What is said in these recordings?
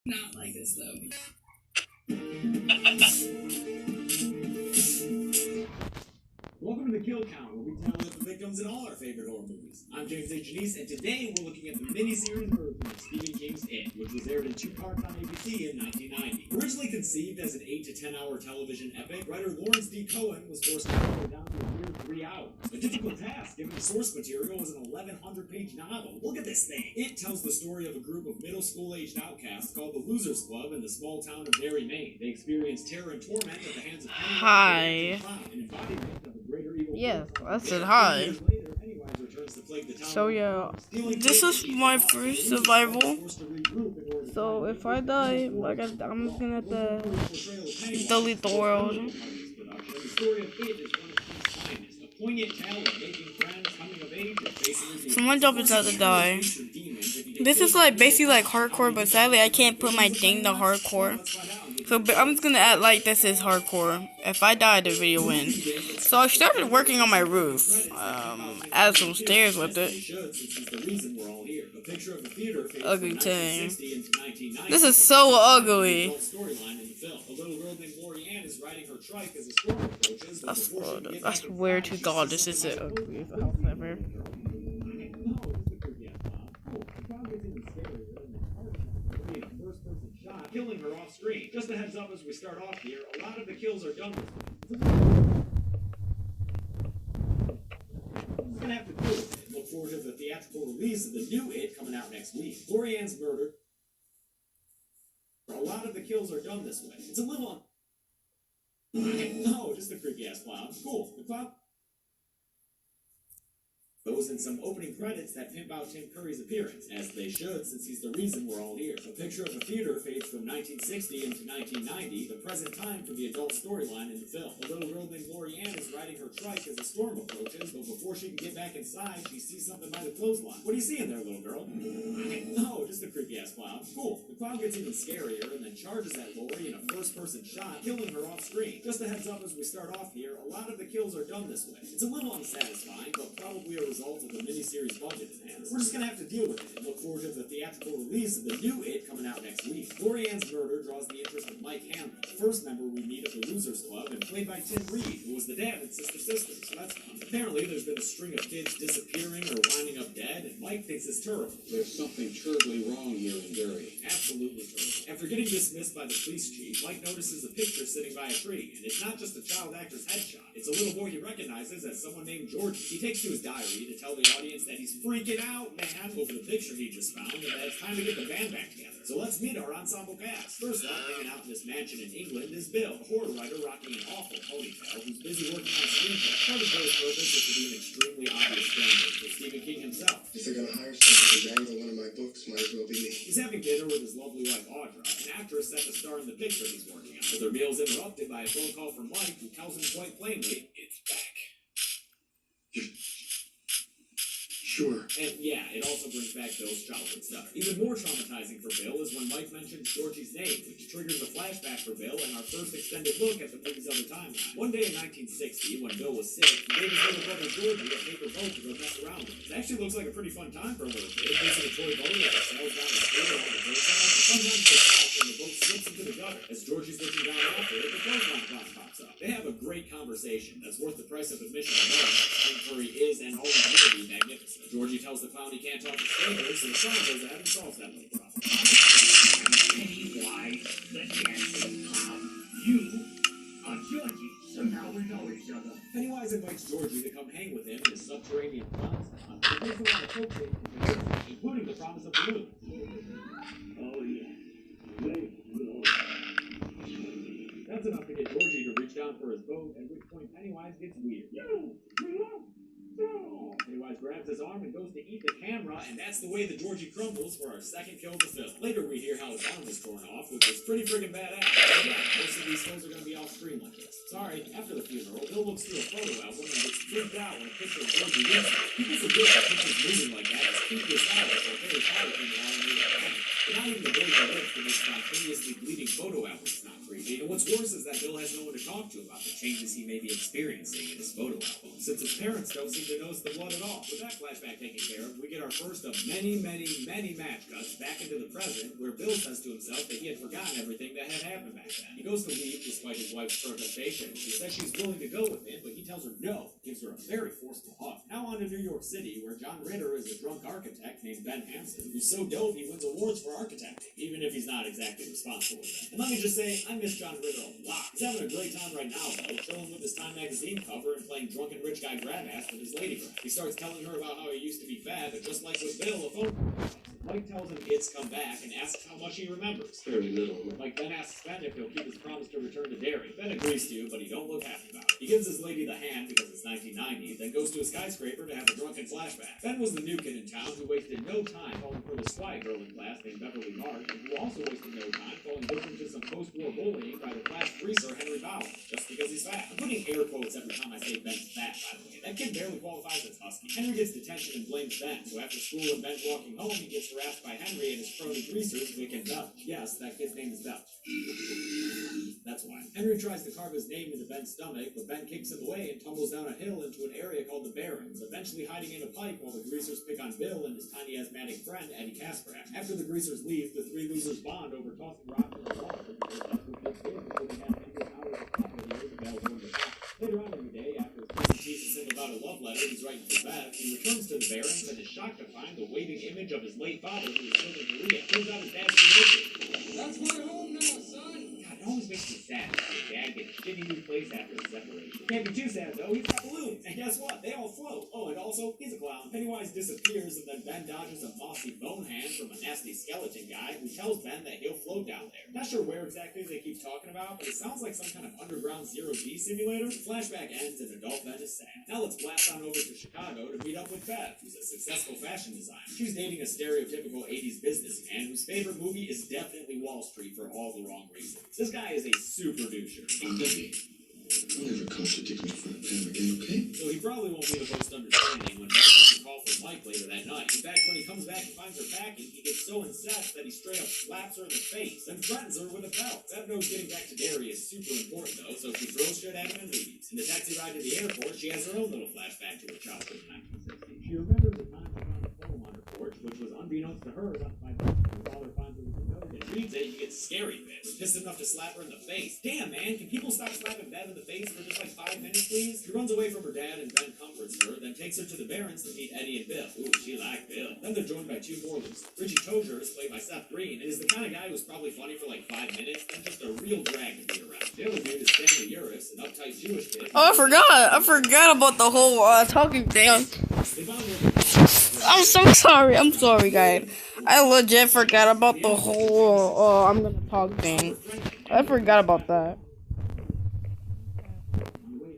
Not like this though. Welcome to the Kill Count, where we tally up the victims in all our favorite horror movies. I'm James A. Janice, and today we're looking at the miniseries version of Stephen King's It, which was aired in 2 parts on ABC in 1990. Originally conceived as an 8 to 10 hour television epic, writer Lawrence D. Cohen was forced to cut it down to a mere 3 hours. A difficult task, given the source material was an 1,100-page novel. Look at this thing! It tells the story of a group of middle school-aged outcasts called the Losers Club in the small town of Derry, Maine. They experience terror and torment at the hands of Hi. an embodiment of a greater evil. Yes, I said hi. So yeah, this is my first survival. So if I die, like I'm just gonna have to delete the world. So my job is not to die. This is like basically like hardcore, but sadly I can't put my thing to hardcore. So I'm just gonna act like this is hardcore. If I die, the video ends. So I started working on my roof. Add some stairs with it. Ugly thing. This is so ugly. I swear to God, this is the ugliest house ever. Killing her off screen. Just a heads up as we start off here, a lot of the kills are done with. I'm gonna have to deal with it. Look forward to the theatrical release of the new It coming out next week. Lori Ann's murder. A lot of the kills are done this way. It's a little no, just a creepy ass clown. Cool. The clown. Those in some opening credits that pimp out Tim Curry's appearance, as they should, since he's the reason we're all here. A picture of a theater fades from 1960 into 1990, the present time for the adult storyline in the film. A little girl named Lori Ann is riding her trike as a storm approaches, but before she can get back inside, she sees something by the clothesline. What are you seeing there, little girl? No, just a creepy-ass clown. Cool. The clown gets even scarier and then charges at Lori in a first-person shot, killing her off-screen. Just a heads up as we start off here, a lot of the kills are done this way. It's a little unsatisfying, but probably a result of the miniseries budget in hand. We're just gonna have to deal with it and look forward to the theatrical release of the new It coming out next week. Lori Ann's murder draws the interest of Mike Hamlin, the first member we meet of the Losers Club, and played by Tim Reed, who was the dad in Sister Sister, so that's fun. Apparently, there's been a string of kids disappearing or winding up dead, and Mike thinks it's terrible. There's something terribly wrong here in Derry. Absolutely terrible. After getting dismissed by the police chief, Mike notices a picture sitting by a tree, and it's not just a child actor's headshot. It's a little boy he recognizes as someone named Georgie. He takes to his diary to tell the audience that he's freaking out, man, over the picture he just found, and that it's time to get the band back together. So let's meet our ensemble cast. First up, hanging out in this mansion in England is Bill, a horror writer rocking an awful ponytail who's busy working on a screenplay. Part of Bill's purpose is to be an extremely obvious stranger for Stephen King himself. If they're gonna hire someone to dangle one of my books, might as well be me. He's having dinner with his lovely wife Audra, an actress set to star in the picture he's working on. But their meal's interrupted by a phone call from Mike, who tells him quite plainly, it's back. Sure. And yeah, it also brings back Bill's childhood stuff. Even more traumatizing for Bill is when Mike mentions Georgie's name, which triggers a flashback for Bill and our first extended look at the movie's other timeline. One day in 1960, when Bill was sick, he gave his little brother Georgie a paper boat to go mess around with. It actually looks like a pretty fun time for a little kid. Facing a toy boat that sails down the street along the hillside. Sometimes they stop and the boat slips into the gutter. As Georgie's looking down after it, the clothesline clown pops up. They have a great conversation that's worth the price of admission alone. Tim Curry is and always will be magnificent. Georgie tells the clown he can't talk to strangers, so the clown goes ahead and solves that little problem. Pennywise, the dancing clown. You are Georgie, so now we know each other. Pennywise invites Georgie to come hang with him in his subterranean clown spawn. He gives him on a coke date, including the promise of balloons. Oh, yeah. That's enough to get Georgie to reach down for his boat, at which point Pennywise gets weird. Pennywise grabs his arm and goes to eat the camera, and that's the way the Georgie crumbles for our second kill of the film. Later we hear how his arm was torn off, which was pretty friggin' badass. Yeah, most of these kills are gonna be off screen like this. Sorry, after the funeral, Bill looks through a photo album and gets freaked out when a picture of Georgie leaves him. People forget that pictures moving like that is creepy as hell, so very hard to think along with it. But not even the boys who live can make spontaneously bleeding photo albums not creepy, and what's worse is that Bill has no one to talk to about the changes he may be experiencing in his photo album, since his parents don't seem to notice the blood at all. With that flashback taken care of, we get our first of many match cuts back into the present, where Bill says to himself that he had forgotten everything that had happened back then. He goes to leave despite his wife's protestation. She says she's willing to go with him, but he tells her no, gives her a very forceful hug. Now on to New York City, where John Ritter is a drunk architect named Ben Hansen, who's so dope he wins awards for architecting, even if he's not exactly responsible for them. And let me just say, I miss John Ritter a lot. He's having a great time right now, though, chilling with his Time magazine cover and playing drunken rich guy grab ass with his lady friend. He starts telling her about how he used to be fat, but just like with Bill, a phone. Mike tells him it's come back and asks how much he remembers. Very little. Mike then asks Ben if he'll keep his promise to return to Derry. Ben agrees to, but he don't look happy about it. He gives his lady the hand because it's 1990, then goes to a skyscraper to have a drunken flashback. Ben was the new kid in town who wasted no time falling for this quiet girl in class named Beverly Mark, and who also wasted no time falling victim to some post-war bullying by the class greaser Henry Bowell, just because he's fat. I'm putting air quotes every time I say Ben's fat, by the way. That kid barely qualifies as husky. Henry gets detention and blames Ben, so after school when Ben's walking home, he gets harassed by Henry and his crony greasers, Vic and Dutch. Yes, that kid's name is Dutch. That's why. Henry tries to carve his name into Ben's stomach, but Ben kicks him away and tumbles down a hill into an area called the Barrens, eventually hiding in a pipe while the greasers pick on Bill and his tiny asthmatic friend, Eddie Kasprak. After the greasers leave, the three losers bond over tossing rocks in the water, because that's what they did before they had endless hours of company with the bells on the top. Later on in the day, after his cousin teases him about a love letter he's writing for Beth, he returns to the Barrens and is shocked to find the waving image of his late father who was killed in Korea. Turns out his dad's Jamaican. That's my home now, son. God, it always makes me sad to see his dad get a shitty new place after his separation. Can't be too sad though, he's got balloons. And guess what? They all float. Oh, and also, he's a clown. Pennywise disappears and then Ben dodges a mossy bone hand from a nasty skeleton guy who tells Ben that he'll float down there. Not sure where exactly they keep talking about, but it sounds like some kind of underground zero-G simulator. The flashback ends and adult Ben is sad. Now let's blast on over to Chicago to meet up with Bev, who's a successful fashion designer. She's dating a stereotypical 80s businessman whose favorite movie is definitely Wall Street for all the wrong reasons. This guy is a super doucher. Oh, Debbie, don't ever contradict me in front of Pam again, okay? So he probably won't be the most understanding when Ben gets a call from Mike later that night. In fact, when he comes back and finds her packing, he gets so incensed that he straight up slaps her in the face, then threatens her with a belt. Bev knows getting back to Derry is super important though, so she throws shit at him and leaves. In the taxi ride to the airport, she has her own little flashback to her childhood in 1960. She remembers the time she found a poem on her porch, which was unbeknownst to her left by her father finds her with a note and reads it. He gets scary pissed. Pissed enough to slap her in the face. Damn, man, can people stop slapping Bev in the face for just like 5 minutes, please? She runs away from her dad and Ben comforts her, then takes her to the Barrens to meet Eddie and Bill. Ooh, she liked Bill. Then they're joined by two more losers. Richie Tozier is played by Seth Green and is the kind of guy who's probably funny for like 5 minutes, then just a real drag to be around. The other dude is Stanley Uris, an uptight Jewish kid. Oh, I forgot about the whole talking thing. I'm so sorry. I'm sorry, guys. I legit forgot about the whole I'm gonna talk thing. I forgot about that.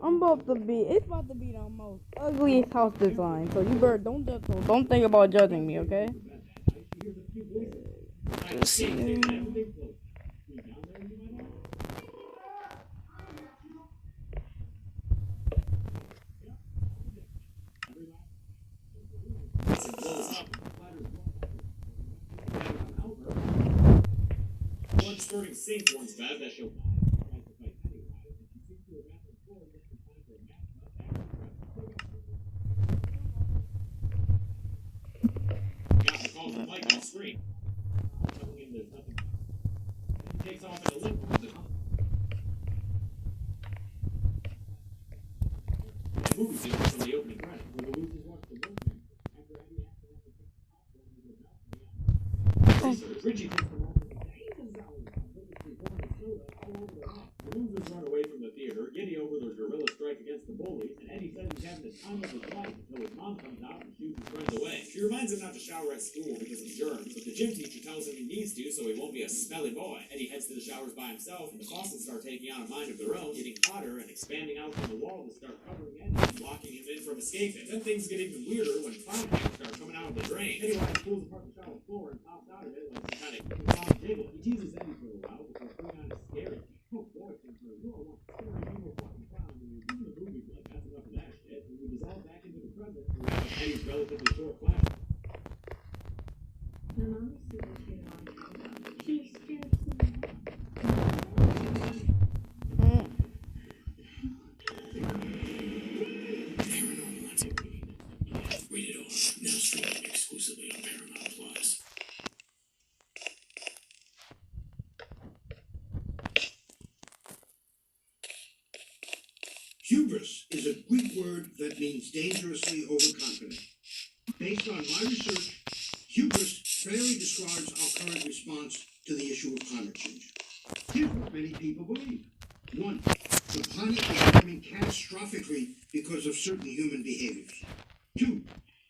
It's about to be the most ugliest house design. So you better don't think about judging me, okay? Just see. One squirting sink warns Bev that she'll got the call from Mike on screen. Telling him there's nothing. He takes off in a limp with the movie scene from the opening credits, where the losers watch the movement after Eddie accidentally Richie takes them all to the The losers run away from the theater, giddy over their guerrilla strike against the bullies, and Eddie says he's having the time of his life until his mom comes out and shoots his friends away. She reminds him not to shower at school because of germs, but the gym teacher tells him he needs to so he won't be a smelly boy. Eddie heads to the showers by himself, and the faucets start taking on a mind of their own, getting hotter and expanding out from the wall to start covering Eddie and blocking him in from escaping. Then things get even weirder when clown hands start coming out of the drain. Pennywise pulls apart the shower floor and pops out of it like some kind of clown jiggle. He teases Eddie for a while before putting on his scary. Oh boy, you are one scary evil fucking clown when you're doing the movies like that's enough of that shit. And we dissolve back into the present throughout Eddie's relatively short flash. My mom is super cute on She's scared of me. Hubris is a Greek word that means dangerously overconfident. Based on my research, hubris fairly describes our current response to the issue of climate change. Here's what many people believe. 1. The planet is warming catastrophically because of certain human behaviors. 2.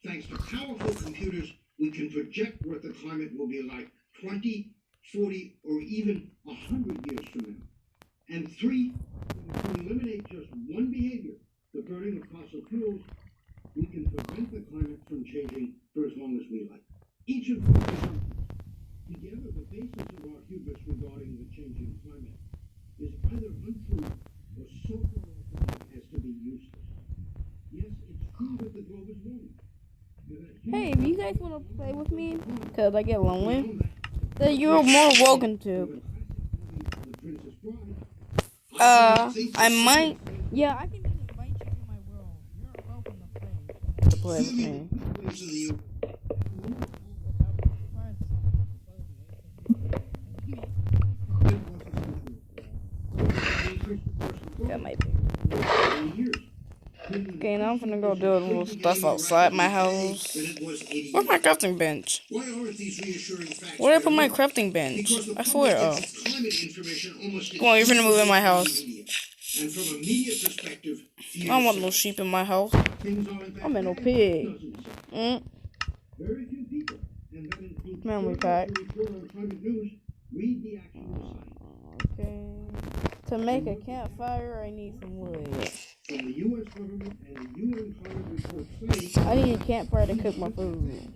Thanks to powerful computers, we can project what the climate will be like 20, 40, or even 100 years from now. And 3, if we eliminate just one behavior, the burning of fossil fuels, we can prevent the climate from changing for as long as we like. Each of these assumptions, together the basis of our hubris regarding the changing climate, is either untrue or so far off as to be useless. Yes, it's true that the globe is warming. Hey, if you guys want to play with me, because I get lonely, then you're more welcome to. I might. Yeah, I can even invite you to my world. You're welcome to play with me. That might be. Okay, now I'm gonna go do a little stuff outside my house. Where's my crafting bench? Where did I put my crafting bench? I swear. Oh. Come on, you're gonna move in my house. I don't want no sheep in my house. I'm in no pig. Memory pack. Okay. To make a campfire, I need some wood. I need a campfire to cook my food.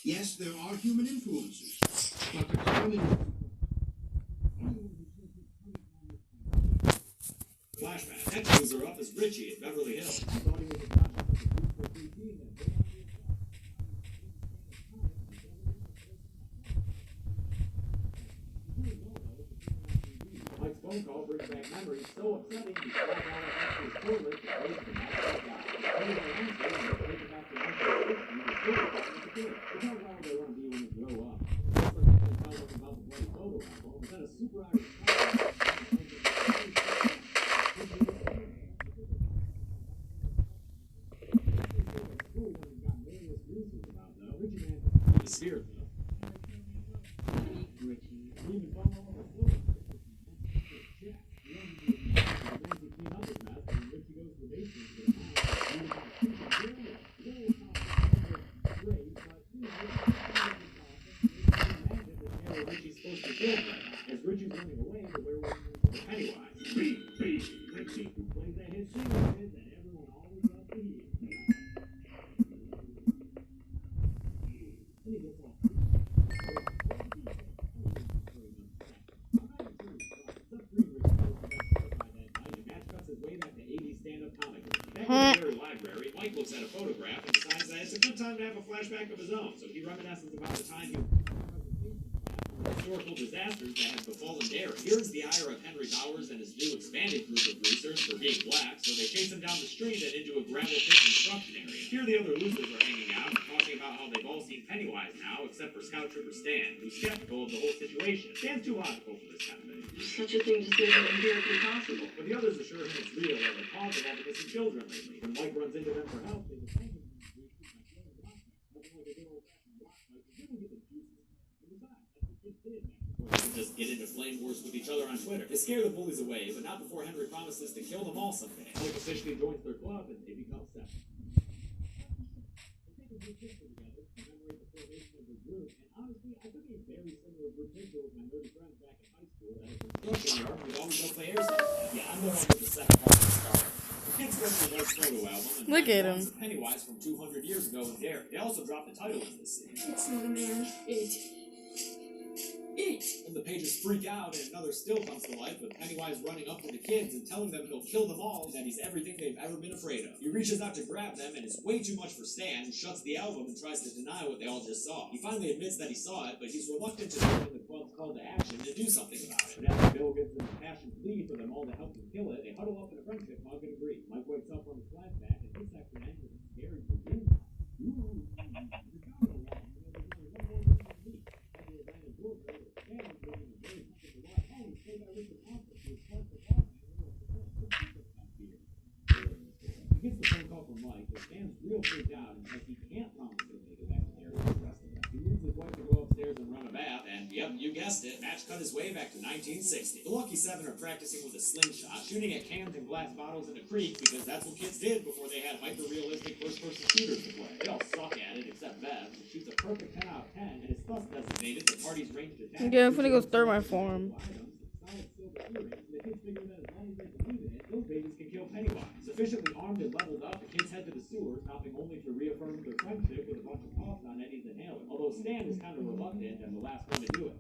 Yes, there are human influences, but the climate... Flashback. Next user up is Richie at Beverly Hills. Mike's phone call brings back memories so upsetting he flies out of his toilet to raise the mascot guy. He was an answer and they're taking back the answer. It's how wild they want to be when they grow up. It's like they tell us about the bloody photo album. Is that a super Irish Spirit, as Richie's running away, the werewolf is Pennywise. Richie, who plays that hit singer that everyone always loves to hear. Then he gets all library, Mike looks at a photograph and decides that it's a good time to have a flashback of his own. So he reminisces about the time he historical disasters that have befallen Derry. Here's the ire of Henry Bowers and his new expanded group of greasers for being black, so they chase him down the street and into a gravel pit construction area. Here the other losers are hanging out and talking about how they've all seen Pennywise now, except for Scout Trooper Stan, who's skeptical of the whole situation. Stan's too logical for this kind of thing. Such a thing just isn't empirically possible. But the others assure him it's real and the cause of all the missing children lately. When Mike runs into them for help, they defend him. Just get into flame wars with each other on Twitter. They scare the bullies away, but not before Henry promises to kill them all someday. Mike officially joins their club and they become separate. They take a group picture together to commemorate the formation of the group, and honestly, I took a very similar group picture with my nerdy friends back in high school at a construction yard. We'd always go play airsoft. Yeah, I'm the one with the second part of the star. The kids wrote the Red photo album and look at him. Pennywise from 200 years ago in Derry. They also dropped the title in this scene. It's not a man. And the pages freak out, and another still comes to life with Pennywise running up to the kids and telling them he'll kill them all and that he's everything they've ever been afraid of. He reaches out to grab them, and it's way too much for Stan, who shuts the album and tries to deny what they all just saw. He finally admits that he saw it, but he's reluctant to join the club's call to action to do something about it. But after Bill gives them a passion plea for them all to help him kill it, they huddle up in a friendship hug and agree. Mike wakes up from his flashback and hits that end with a scary reveal. He gets the phone call from Mike, but Stan's real freaked out and says he can't promise he'll make it back to the area for the rest of the night. He leaves his wife to go upstairs and run a bath, and yep, you guessed it, Match cut his way back to 1960. The Lucky Seven are practicing with a slingshot, shooting at cans and glass bottles in a creek because that's what kids did before they had hyper-realistic first-person shooters to play. They all suck at it except Bev, who shoots a perfect 10 out of 10 and is thus designated the party's ranged attack. Yeah, I'm finna go stir my farm. The kids figure that as long as they believe in it, those babies can kill Pennywise. Sufficiently armed and leveled up, the kids head to the sewers, stopping only to reaffirm their friendship with a bunch of puffs on Eddie's inhaler. Although Stan is kind of reluctant and the last one to do it.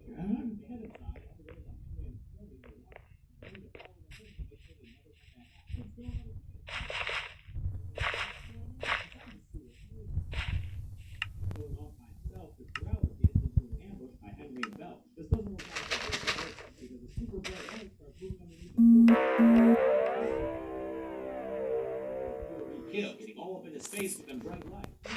Kill, getting all up in his face with them bright lights. The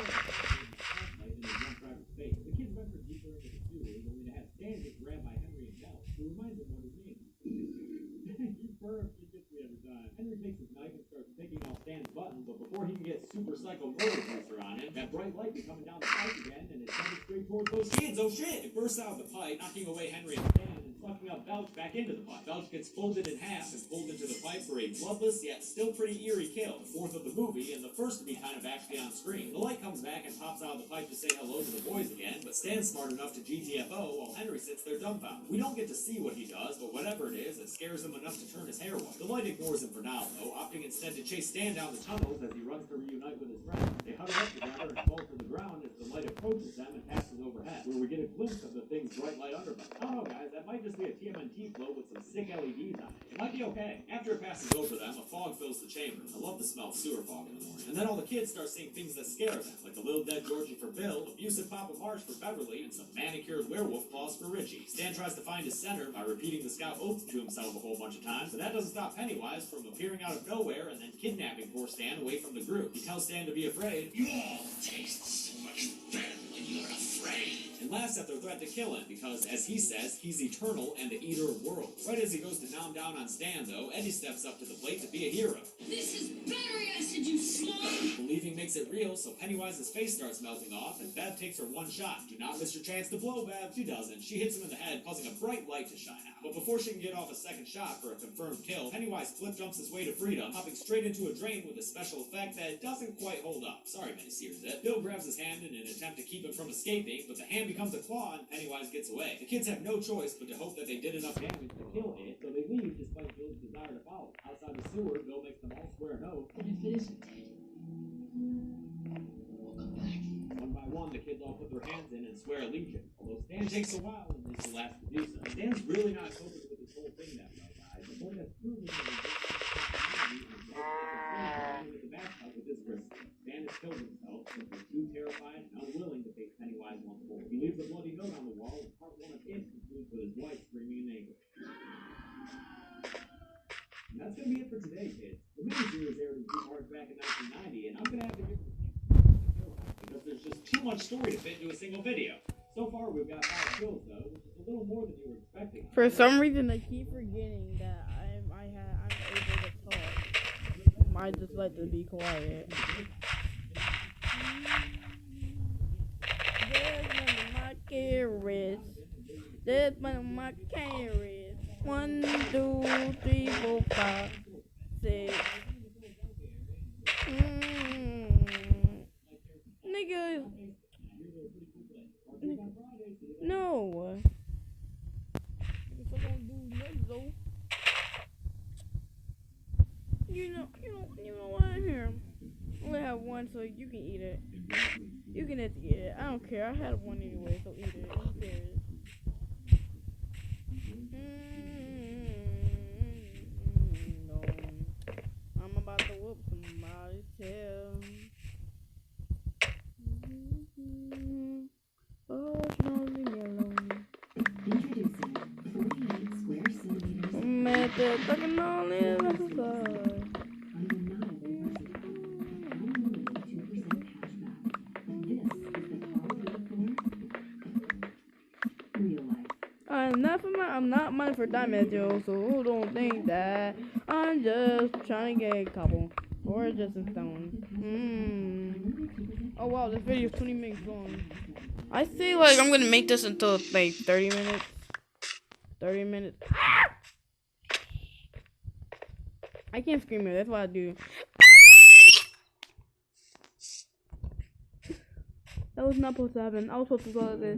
kids went for deeper into the sewers, only to have Stan get grabbed by Henry and Bell, who reminds him what his name is. You burp, you get me every time. Henry takes his knife and starts picking off Stan's buttons, but before he can get super psycho motor booster on him, that bright light be coming down the pipe again, and it's headed straight towards those kids. Oh shit! It bursts out of the pipe, knocking away Henry and Stan, and sucking up Belch back into the pipe. Belch gets folded in half and pulled into the pipe for a bloodless yet still pretty eerie kill, the fourth of the movie, and the first to be kind of actually on screen. The light comes back and pops out of the pipe to say hello to the boys again, but Stan's smart enough to GTFO while Henry sits there dumbfounded. We don't get to see what he does, but whatever it is, it scares him enough to turn his hair white. The light ignores him for now, though, opting instead to chase Stan down the tunnels as he runs to reunite with his friends. They huddle up together and fall to the ground as the light approaches them and passes overhead, where we get a glimpse of the thing's bright light underbelly. I don't know, guys, that might just be a TMNT float with some sick LEDs on it. It might be okay. After it passes over them, a fog fills the chamber. I love the smell of sewer fog in the morning. And then all the kids start seeing things that scare them, like the little dead Georgie for Bill, abusive Papa Marsh for Beverly, and some manicured werewolf claws for Richie. Stan tries to find his center by repeating the scout oath to himself a whole bunch of times, but that doesn't stop Pennywise from appearing out of nowhere and then kidnapping poor Stan away from the group. He tells Stan to be afraid. You all taste so much better when you're afraid. And laughs at their threat to kill him because, as he says, he's eternal and the eater of worlds. Right as he goes to nom down on Stan, though, Eddie steps up to the plate to be a hero. This is battery acid, you slob! Believing makes it real, so Pennywise's face starts melting off, and Bev takes her one shot. Do not miss your chance to blow, Bev. She doesn't. She hits him in the head, causing a bright light to shine out. But before she can get off a second shot for a confirmed kill, Pennywise flip jumps his way to freedom, hopping straight into a drain with a special effect that doesn't quite hold up. Sorry, miniseries it. Bill grabs his hand in an attempt to keep him from escaping, but the hand becomes a claw and Pennywise gets away. The kids have no choice but to hope that they did enough damage to kill it, so they leave despite Bill's desire to follow. Outside the sewer, Bill makes them all swear an oath. What if it isn't dead? We'll come back. One by one, the kids all put their hands in and swear allegiance, although Stan takes a while and is the last to do so. Stan's really not coping with this whole thing that way, guys. The boy has proven that he's with the bathtub with his wrist. Stan has killed himself since he's too terrified and unwilling to face Pennywise once more. He leaves a bloody note on the wall, and part one of it concludes with his wife screaming in anger. And that's gonna be it for today, kids. The miniseries aired in 2 parts back in 1990, and I'm gonna have to give it a because there's just too much story to fit into a single video. So far, we've got 5 kills, though, which is a little more than you were expecting. For some reason, I keep forgetting that I'm able to talk. I just like to be quiet. There's one of my carrots. There's one of my carrots. 1, 2, 3, 4, 5, 6. Nigga. No. You know what? Here, I only have one, so you can eat it. You can just eat it. I don't care. I had one anyway, so eat it. Who cares? No, I'm about to whoop somebody's tail. Oh, no, leave me alone. Introducing 48 square centimeters. I'm at the fucking all in. Under 9 only 2% cashback. And this is the quality of real life. I'm not money for diamond, Joe, so don't think that. I'm just trying to get a couple. Or just in stone. Oh wow, this video is 20 minutes long. I say like I'm gonna make this until like 30 minutes. 30 minutes. I can't scream it, that's what I do. That was not supposed to happen. I was supposed to go like this.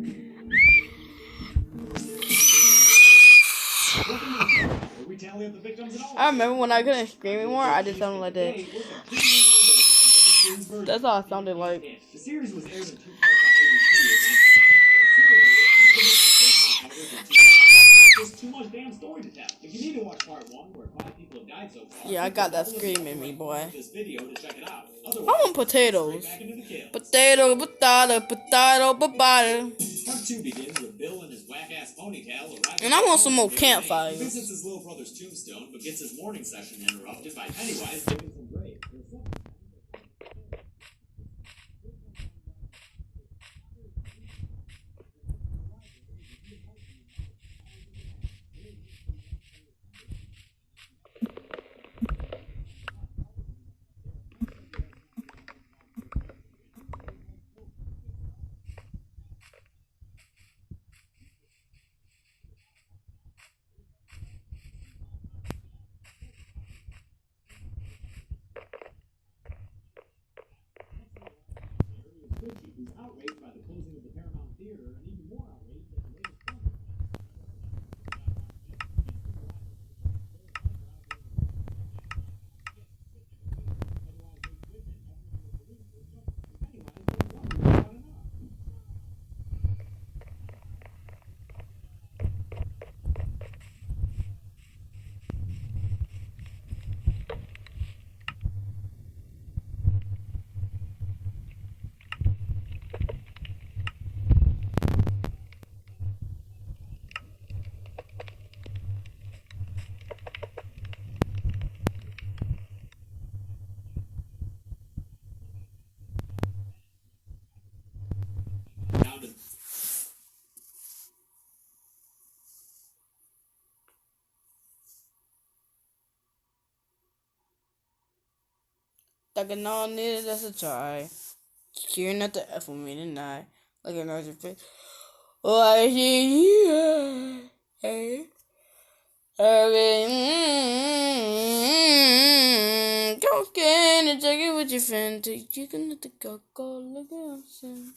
Where we tally up the victims and all. I remember when I couldn't scream anymore, I did something like that. That's all it sounded like. The series was aired in 2 parts on ABC. There's too much damn story to tell. If you need to watch part 1, where 5 people have died so far, Yeah, I got that scream in me, boy. this video to check it out. I want potatoes. Back into the kill. Potato, potato, potato, potato. Part 2 begins with Bill and his whack-ass ponytail arriving. And I want some more He campfires. visits his little brother's tombstone, but gets his morning session interrupted by Pennywise digging some grave. Who's outraged by the closing of the Paramount Theater and even more outraged at the latest film. Down to Taking on it as a try. Cheering at the F with me tonight. Like another face. Oh, I see you. Hey. Go scan and check it with your friend. You can let the go look at some.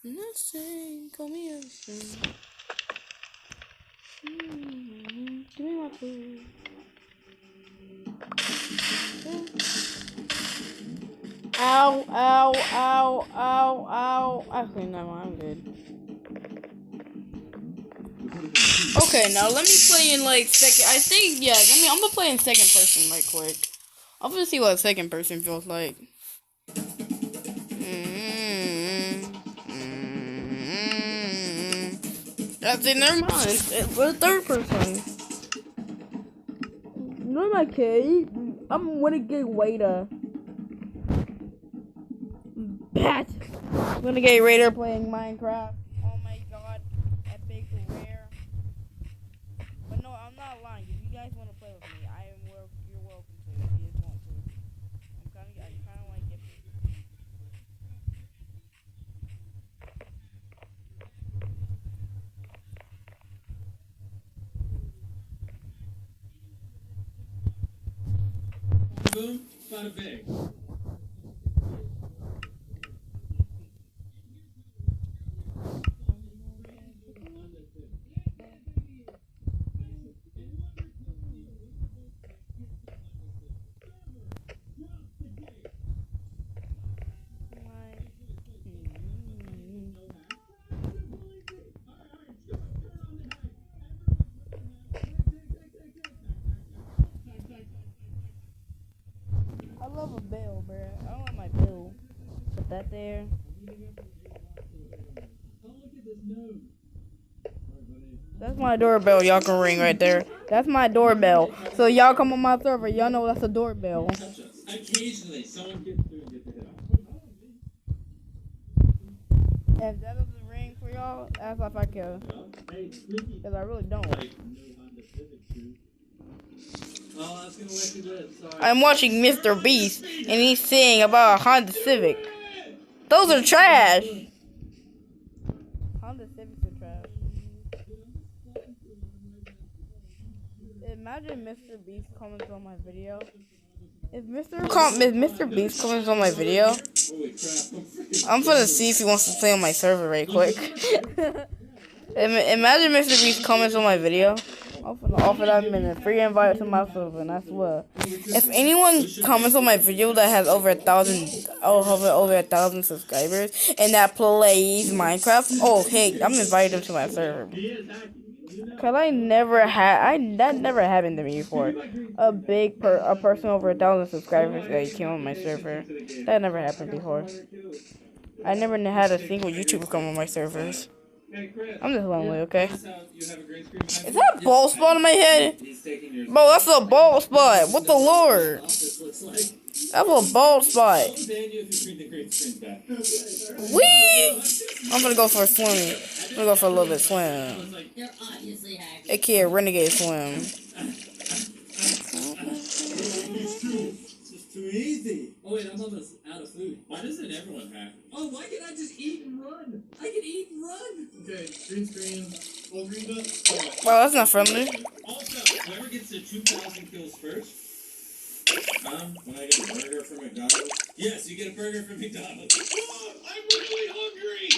I'm not saying, call me everything. Give me my food. Ow, ow, ow, ow, ow. Okay, never mind, I'm good. Okay, now let me play in like second. I think, yeah, I'm gonna play in second person right quick. I'm gonna see what second person feels like. That's it, never mind. It's the third person. No, my kid. I'm gonna get waiter. Bat. I'm gonna get Raider playing Minecraft. Oh my god, epic rare. But no, I'm not lying. If you guys want to play with me, you're welcome to. If you guys want to, I kind of want to get. boom, bada bing. I love a bell, bro. I don't want my bell. Put that there. That's my doorbell. Y'all can ring right there. That's my doorbell. So y'all come on my server. Y'all know that's a doorbell. Occasionally, someone gets through and gets a hit on. If that doesn't ring for y'all, ask if I care. Because I really don't. Oh, that's gonna let you live. Sorry. I'm watching Mr. Beast, and he's saying about a Honda Civic. Those are trash. Honda Civics are trash. Imagine Mr. Beast comments on my video. If Mr. Beast comments on my video, I'm gonna see if he wants to play on my server right quick. Imagine Mr. Beast comments on my video. I'm gonna offer them a free invite to my server, and I swear, if anyone comments on my video that has over 1,000 subscribers and that plays Minecraft, oh hey, I'm inviting them to my server. Cause that never happened to me before. A person over 1,000 subscribers came on my server. That never happened before. I never had a single YouTuber come on my servers. I'm just lonely, okay? Is that a bald spot on my head? Bro, that's a bald spot. What the lord? That's a bald spot. Whee! I'm gonna go for a swim. I'm gonna go for a little bit of swim. AKA Renegade Swim. Too easy. Oh wait, I'm almost out of food. Why doesn't everyone have? Oh, why can't I just eat and run? I can eat and run. Okay, green screen, full green dot. Wow, that's not friendly. Also, whoever gets to 2,000 kills first, when I get a burger from McDonald's. Yes, you get a burger from McDonald's. Oh, I'm really hungry.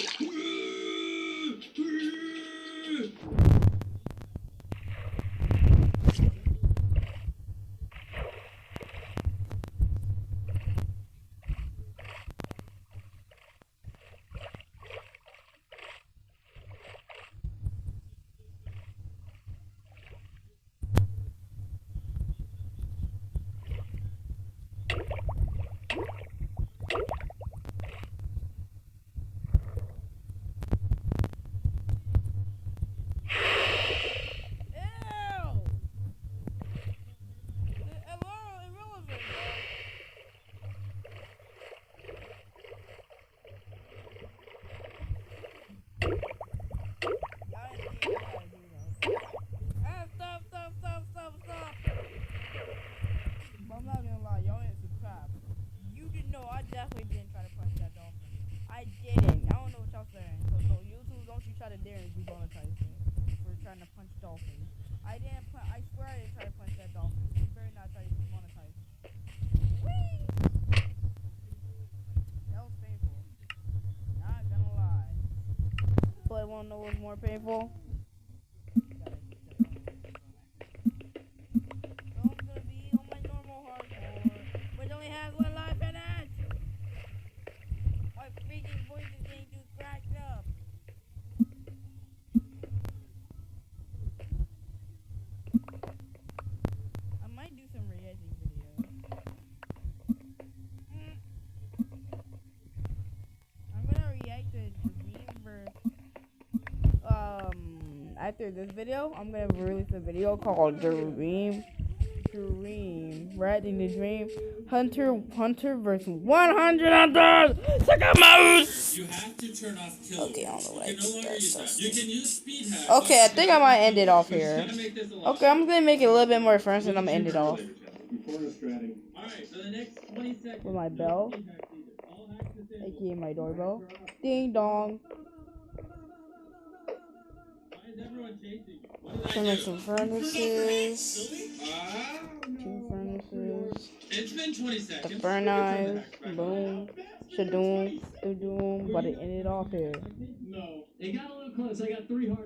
Want to know what's more painful? So I'm gonna be on my normal hardcore, which only has one life in it. My freaking voice is getting too cracked up. I might do some reacting videos. I'm gonna react to Dream versus. After this video, I'm gonna release a video called Dream, right in the Dream, Hunter versus 100 Hunters. Check out my. You have to turn off kill. Okay, on the way. You can use speed hack. Okay, I think I might end it off here. Okay, I'm gonna make it a little bit more friends, and I'm gonna end it off. Alright, for the next 20 seconds. With my bell, aka my doorbell. Ding dong. Turn on some furnaces. 2 furnaces. It's been 20 seconds. The furnace. Boom. Shadoom. Doom. But it ended off here. No. It got a little close. I got 3 hearts.